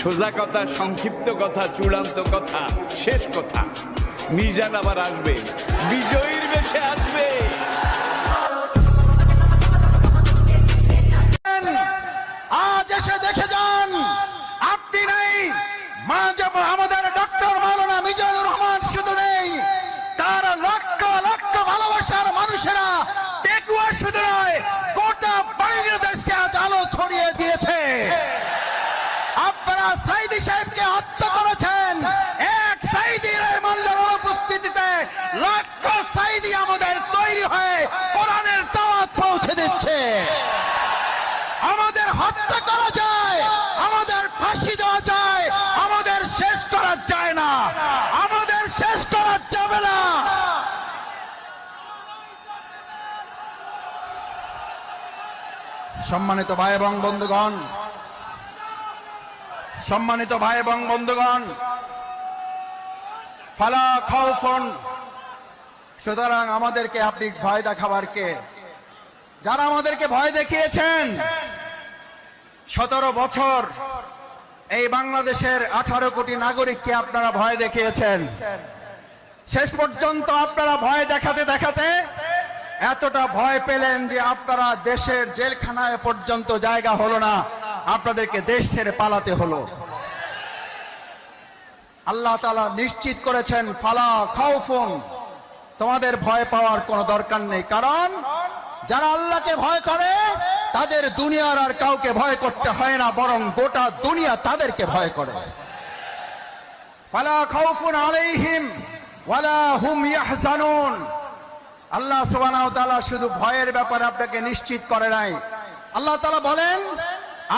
সোজা কথা, সংক্ষিপ্ত কথা, চূড়ান্ত কথা, শেষ কথা। মিজান আবার আসবে, বিজয়ীর বেশে আসবে। আজ এসে দেখে যান, আপনি নেই, আমাদের ডক্টর মাওলানা মিজানুর রহমান শুধু নেই, তার লক্ষ লক্ষ ভালোবাসার মানুষেরা পেকুয়া শুধু নয়, গোটা বাংলাদেশকে আজ আলো ছড়িয়ে দিয়েছে। আপনারা সাইদি সাহেবকে হত্যা করেছেন, এক সাইদির মাল্লার অনুপস্থিতিতে লক্ষ সাইদি আমাদের তৈরি হয়ে কোরআনের দাওয়াত পৌঁছে দিচ্ছে। আমাদের হত্যা করা যায়, আমাদের ফাঁসি দেওয়া যায়, আমাদের শেষ করা যায় না, আমাদের শেষ করা যাবে না। সম্মানিত ভাই এবং বন্ধুগণ, সম্মানিত ভাই এবং বন্ধুগণ, ফালা খাউফুন, সুতরাং আমাদেরকে আপনি ভয় দেখাবার কে? যারা আমাদেরকে ভয় দেখিয়েছেন, 17 বছর এই বাংলাদেশের 18 কোটি নাগরিককে আপনারা ভয় দেখিয়েছেন। শেষ পর্যন্ত আপনারা ভয় দেখাতে দেখাতে এতটা ভয় পেলেন যে আপনারা দেশের জেলখানায় পর্যন্ত জায়গা হলো না, আপনাদেরকে দেশ ছেড়ে পালাতে হলো। আল্লাহ তাআলা নিশ্চিত করেছেন, ফালা খাউফুন, তোমাদের ভয় পাওয়ার কোনো দরকার নেই। কারণ যারা আল্লাহকে ভয় করে তাদের দুনিয়ার আর কাউকে ভয় করতে হয় না, বরং গোটা দুনিয়া তাদেরকে ভয় করে। ফালা খাউফুন আলাইহিম ওয়ালা হুম ইয়াহজানুন। আল্লাহ সুবহানাহু ওয়া তাআলা শুধু ভয়ের ব্যাপারে আপনাকে নিশ্চিত করে নাই, আল্লাহ তাআলা বলেন,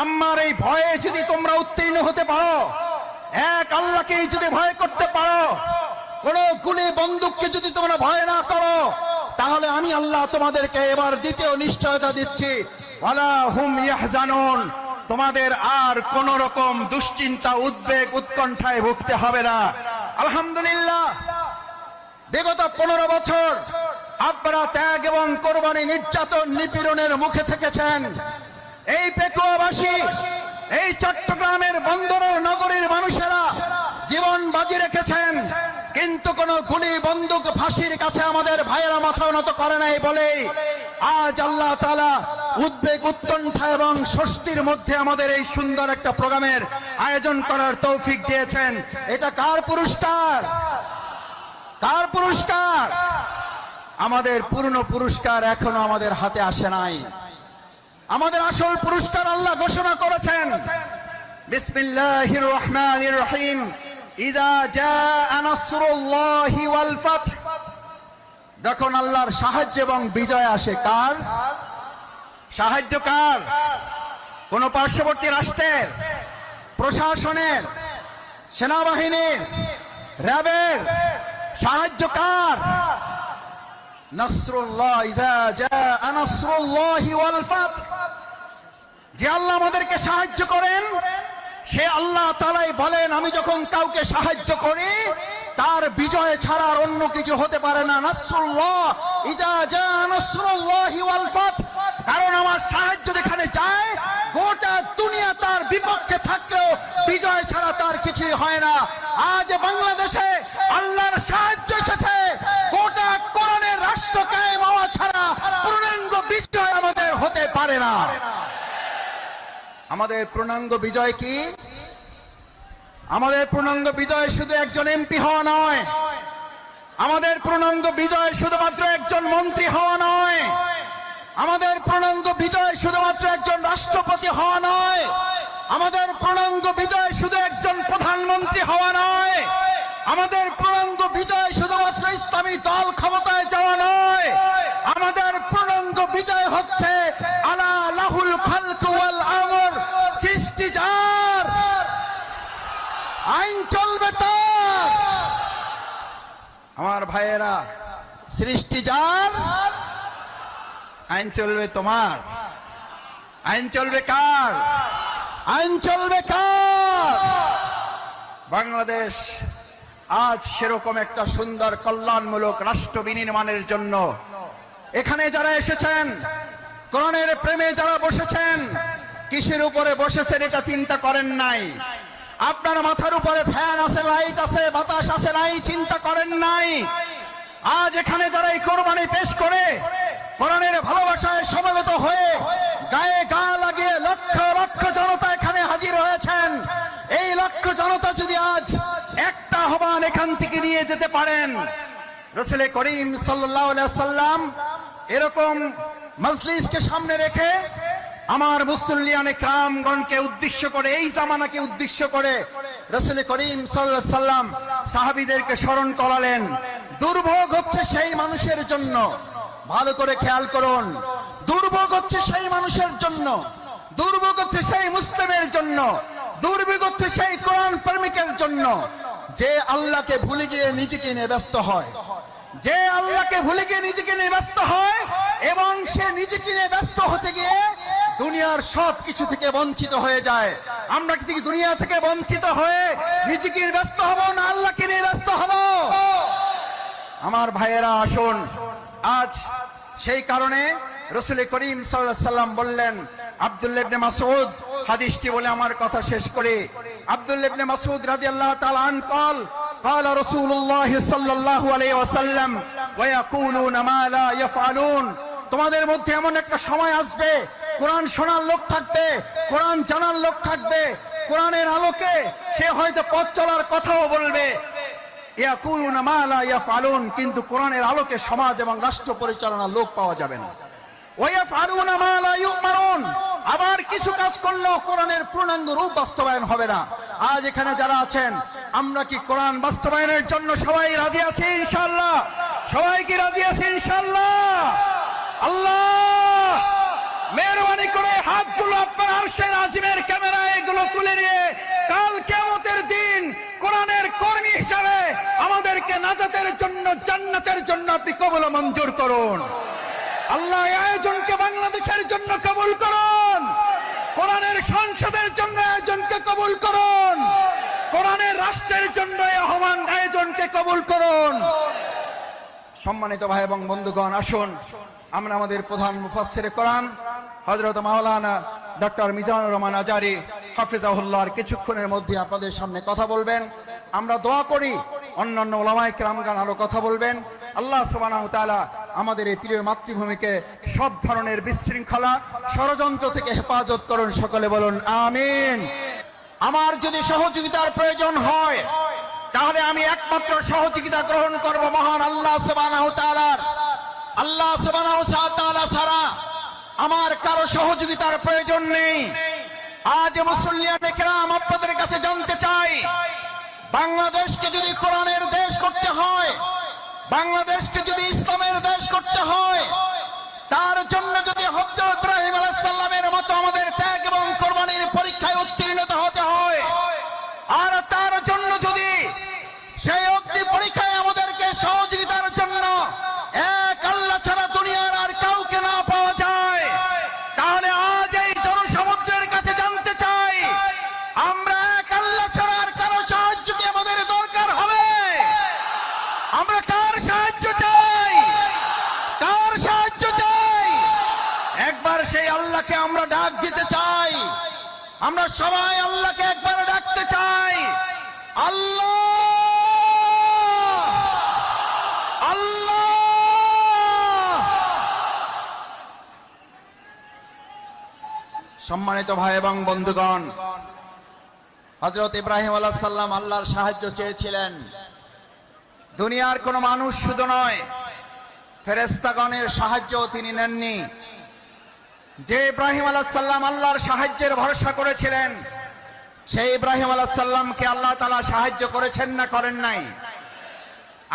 আমার এই ভয়ে যদি তোমরা উত্তীর্ণ হতে পারো, এক আল্লাহকেই যদি ভয় করতে পারো, কোন গুলি বন্দুককে যদি তোমরা ভয় না করো, তাহলে আমি আল্লাহ তোমাদেরকে এবার দ্বিতীয় নিশ্চয়তা দিচ্ছি, ওয়ালা হুম ইয়াহজানুন, তোমাদের আর কোন রকম দুশ্চিন্তা, উদ্বেগ, উৎকণ্ঠায় ভুগতে হবে না। আলহামদুলিল্লাহ, বিগত 15 বছর আপনারা ত্যাগ এবং কোরবানি, নির্যাতন, নিপীড়নের মুখে থেকেছেন। এই পেকুয়াবাসী, এই চট্টগ্রামের বন্দরের নগরীর মানুষেরা জীবন বাজি রেখেছেন, কিন্তু কোন গুলি বন্দুক ফাঁসির কাছে আমাদের ভাইয়েরা মাথা নত করে নাই বলে আজ আল্লাহ তাআলা উদ্বেগ, উৎকণ্ঠা এবং স্বস্তির মধ্যে আমাদের এই সুন্দর একটা প্রোগ্রামের আয়োজন করার তৌফিক দিয়েছেন। এটা কার পুরস্কার? কার পুরস্কার? আমাদের পূর্ণ পুরস্কার এখনো আমাদের হাতে আসে নাই। আমাদের আসল পুরস্কার আল্লাহ ঘোষণা করেছেন, বিসমিল্লাহির রহমানির রহিম, ইযা জাআ নাসরুল্লাহি ওয়াল ফাth। যখন আল্লাহর সাহায্য এবং বিজয় আসে। কার সাহায্য? কার? কোন পার্শ্ববর্তী রাষ্ট্রের, প্রশাসনের, সেনাবাহিনীর, র্যাবের সাহায্য? কার? নাসরুল্লাহ, ইযা জাআ নাসরুল্লাহি ওয়াল ফাth। যে আল্লাহ আমাদেরকে সাহায্য করেন, সে আল্লাহ তাআলাই বলেন, আমি যখন কাউকে সাহায্য করি তার বিজয় ছাড়া আর অন্য কিছু হতে পারে না। নাসরুল্লাহ, ইযা জাআ নাসরুল্লাহি ওয়াল ফাth। কারণ আমার সাহায্য যেখানে যায়, গোটা দুনিয়া তার বিপক্ষে থাকলেও বিজয় ছাড়া তার কিছুই হয় না। আজ বাংলাদেশে আল্লাহর সাহায্য এসেছে, গোটা কোরআনের রাষ্ট্র কায়েম হওয়া ছাড়া পূর্ণাঙ্গ বিজয় আমাদের হতে পারে না। আমাদের পূর্ণাঙ্গ বিজয় কি? আমাদের পূর্ণাঙ্গ বিজয় শুধু একজন এমপি হওয়া নয়, আমাদের পূর্ণাঙ্গ বিজয় শুধুমাত্র একজন মন্ত্রী হওয়া নয়, আমাদের পূর্ণাঙ্গ বিজয় শুধুমাত্র একজন রাষ্ট্রপতি হওয়া নয়, আমাদের পূর্ণাঙ্গ বিজয় শুধু একজন প্রধানমন্ত্রী হওয়া নয়, আমাদের পূর্ণাঙ্গ বিজয় শুধুমাত্র ইসলামী দল ক্ষমতায় যাওয়া নয়, আমাদের পূর্ণাঙ্গ বিজয় হচ্ছে আলা লাহুল খালকু ওয়াল আমর, সৃষ্টি যার, আইন চলবে তার। আমার ভাইয়েরা, সৃষ্টি যার, আইন চলবে তোমার। আইন চলবে কার? আইন চলবে কার? বাংলাদেশ আজ সেরকম একটা সুন্দর কল্যাণমূলক রাষ্ট্র বিনির্মাণের জন্য এখানে যারা এসেছেন, কোরআনের প্রেমে যারা বসেছেন, কিসের উপরে বসেছেন এটা চিন্তা করেন নাই। আপনার মাথার উপরে ফ্যান আছে, লাইট আছে, বাতাস আছে, নাই চিন্তা করেন নাই। আজ এখানে যারা এই কোরবানি পেশ করে কোরআনের ভালোবাসায় সমবেত হয়ে গায়ে গা লাগিয়ে লক্ষ লক্ষ জনতা এখানে হাজির হয়েছেন, এই লক্ষ জনতা যদি আজ একটা আহ্বান এখান থেকে নিয়ে যেতে পারেন, রাসূল করিম সাল্লাল্লাহু আলাইহি ওয়াসাল্লাম এরকম মজলিসকে সামনে রেখে আমার মুসল্লিয়ানে কিরামগণকে উদ্দেশ্য করে, এই জামানাকে উদ্দেশ্য করে রাসূল করিম সাল্লাল্লাহু আলাইহি ওয়াসাল্লাম সাহাবীদেরকে স্মরণ করালেন। দুর্ভোগ হচ্ছে সেই মানুষের জন্য, ভালো করে খেয়াল করুন, দুর্ভোগ হচ্ছে সেই মানুষের জন্য, দুর্ভোগ হচ্ছে সেই মুসলিমের জন্য, দুর্ভোগ হচ্ছে সেই কোরআন প্রেমিকের জন্য যে আল্লাহকে ভুলে গিয়ে নিজেকে নিয়ে ব্যস্ত হয়, যে আল্লাহকে ভুলে গিয়ে নিজেকে নিয়ে ব্যস্ত হয় এবং সে নিজেকে নিয়ে ব্যস্ত হতে গিয়ে দুনিয়ার সব কিছু থেকে বঞ্চিত হয়ে যায়। আমরা কি দুনিয়া থেকে বঞ্চিত হয়ে নিজেকে নিয়ে ব্যস্ত হব না আল্লাহকে নিয়ে ব্যস্ত হব? আমার ভাইয়েরা আসুন, আজ সেই কারণে রাসূল করিম সাল্লাল্লাহু আলাইহি ওয়াসাল্লাম বললেন, আব্দুল্লাহ ইবনে মাসউদ হাদিসটি বলে আমার কথা শেষ করে, আব্দুল্লাহ ইবনে মাসউদ রাদিয়াল্লাহু তাআলা আন قال قال رسول الله صلى الله عليه وسلم ويقولون ما لا يفعلون। তোমাদের মধ্যে এমন একটা সময় আসবে, কোরআন শোনার লোক থাকবে, কোরআন জানার লোক থাকবে, কোরআনের আলোকে সে হয়তো পথ চলার কথাও বলবে, ইয়াকুলুনা মা লা ইয়াফআলুন, কিন্তু কোরআনের আলোকে সমাজ এবং রাষ্ট্র পরিচালনার লোক পাওয়া যাবে না। ওয়ায়াফআলুনা মা লা ইউমারুন, আবার কিছু কাজ করলেও কোরআনের পূর্ণাঙ্গ রূপ বাস্তবায়ন হবে না। আজ এখানে যারা আছেন, আমরা কি কোরআন বাস্তবায়নের জন্য সবাই রাজি আছি ইনশাআল্লাহ? সবাই কি রাজি আছি ইনশাআল্লাহ? আল্লাহ মেহেরবানি করে হাতগুলো আপনার আরশের আজিমের ক্যামেরায় এগুলো তুলে নিয়ে কাল কিয়ামতের দিন কোরআনের কর্মী হিসাবে আমাদেরকে নাজাতের জন্য, জান্নাতের জন্য আপনি কবুল ও মঞ্জুর করুন। আল্লাহ এই আয়োজনকে বাংলাদেশের জন্য কবুল করুন, কোরআনের সংসদের জন্য আয়োজনকে কবুল করুন, কোরআনের রাষ্ট্রের জন্য এই আহ্বান আয়োজনকে কবুল করুন। সম্মানিত ভাই এবং বন্ধুগণ, আসুন আমরা আমাদের প্রধান মুফাসসিরে কোরআন হযরত মাওলানা ডক্টর মিজানুর রহমান আজারি হাফিজাহুল্লাহর কিছুক্ষণের মধ্যে আপনাদের সামনে কথা বলবেন। আমরা দোয়া করি অন্যান্য উলামায়ে কেরামগণ আরো কথা বলবেন। আল্লাহ সুবহানাহু ওয়া তাআলা আমাদের এই প্রিয় মাতৃভূমিকে সব ধরনের বিশৃঙ্খলা ষড়যন্ত্র থেকে হেফাজত করুন, সকলে বলুন আমিন। আমার যদি সহযোগিতার প্রয়োজন হয় তাহলে আমি একমাত্র সহযোগিতা গ্রহণ করব মহান আল্লাহ সুবহানাহু ওয়া তাআলার। আল্লাহ সুবহানাহু ওয়া তাআলা ছাড়া আমার কারো সহযোগিতার প্রয়োজন নেই। আজ মুসল্লিয়ানে কেরাম আপনাদের কাছে জানতে চাই, বাংলাদেশকে যদি কোরআনের দেশ করতে হয়, বাংলাদেশকে যদি ইসলামের দেশ করতে হয়, তার জন্য যদি হযরত ইব্রাহিম আলাইহিস সালামের মতো আমাদের ত্যাগ এবং কোরবানির পরীক্ষায় উত্তীর্ণ হতে হয়, আর তার জন্য যদি সেই অগ্নি পরীক্ষায় আমাদেরকে সহযোগিতার জন্য এক আল্লাহ ছাড়া দুনিয়ার আর কাউকে না পাওয়া যায়, তাহলে আজ এই জনসমুদ্রের কাছে জানতে চাই, আমরা এক আল্লাহ ছাড়া আর কারো সাহায্য কি আমাদের দরকার হবে? আমরা কার সাহায্য চাই? কার সাহায্য চাই? একবার সেই আল্লাহকে আমরা ডাক দিতে চাই। আমরা সবাই আল্লাহকে একবার ডাকতে চাই, আল্লাহ আল্লাহ। সম্মানিত ভাই এবং বন্ধুগণ, হযরত ইব্রাহিম আলাইহিস সালাম আল্লাহর সাহায্য চেয়েছিলেন। দুনিয়ার কোন মানুষ শুধু নয়, ফেরেশতাগণের সাহায্য তিনি নেননি। যে ইব্রাহিম আলাইহিস সালাম আল্লাহর সাহায্যের ভরসা করেছিলেন, সেই ইব্রাহিম আলাইহিস সালামকে আল্লাহ তাআলা সাহায্য করেছেন না করেন নাই?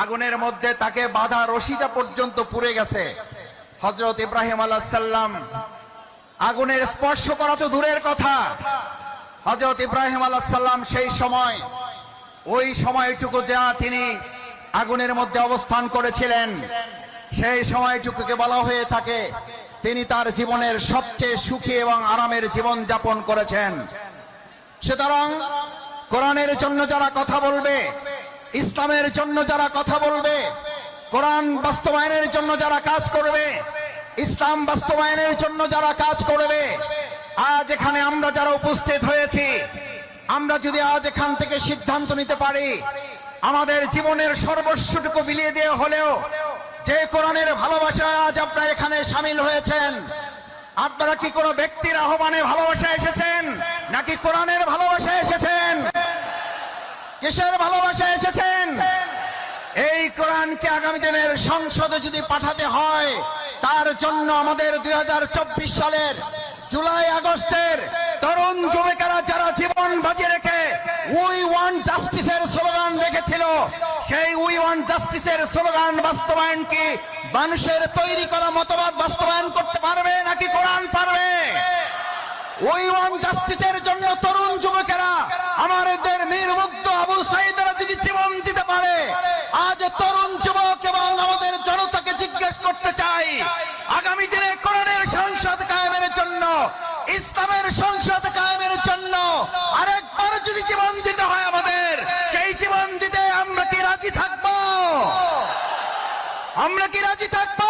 আগুনের মধ্যে তাকে বাঁধা রশিটা পর্যন্ত পুড়ে গেছে। হযরত ইব্রাহিম আলাইহিস সালাম আগুনের স্পর্শ করা তো দূরের কথা, হযরত ইব্রাহিম আলাইহিস সালাম সেই সময়, ওই সময়টুকু যা তিনি আগুনের মধ্যে অবস্থান করেছিলেন, সেই সময়টুকুকে বলা হয়ে থাকে তিনি তার জীবনের সবচেয়ে সুখী এবং আরামের জীবন যাপন করেছেন। সুতরাং কোরআনের জন্য যারা কথা বলবে, ইসলামের জন্য যারা কথা বলবে, কোরআন বাস্তবায়নের জন্য যারা কাজ করবে, ইসলাম বাস্তবায়নের জন্য যারা কাজ করবে, আজ এখানে আমরা যারা উপস্থিত হয়েছি, আমরা যদি আজ এখান থেকে সিদ্ধান্ত নিতে পারি আমাদের জীবনের সর্বস্বটুকু বিলিয়ে দিয়ে হলেও যে কোরআনের ভালোবাসায় আজ আপনারা এখানে সামিল হয়েছেন, আপনারা কি কোনো ব্যক্তির আহ্বানে ভালোবাসা এসেছেন নাকি কোরআনের ভালোবাসা এসেছেন? কিসের ভালোবাসা এসেছেন? এই কোরআনকে আগামী দিনের সংসদে যদি পাঠাতে হয়, তার জন্য আমাদের 2024 সালের জুলাই আগস্টের তরুণ যুবকেরা যারা জীবন বাজিয়ে রেখে উই ওয়ান্ট জাস্টিসের স্লোগান রেখেছিল, সেই উই ওয়ান্ট জাস্টিসের স্লোগান বাস্তবায়ন কি মানুষের তৈরি করা মতবাদ বাস্তবায়ন করতে পারবে নাকি কোরআন পারবে? উই ওয়ান্ট জাস্টিসের জন্য তরুণ যুবকেরা আমাদের মীর মুগ্ধ আবু সাইদরা যদি জীবন দিতে পারে, আজ তরুণ যুবক এবং আমাদের জনতাকে জিজ্ঞেস করতে চাই, আগামী দিনে কোরআনের সংসদ কায়েমের জন্য, ইসলামের সংসদ কায়েমের জন্য আরেকবার যদি জীবন দিতে হয় আমাদের, সেই জীবন দিতে আমরা কি রাজি থাকবো? আমরা কি রাজি থাকবো?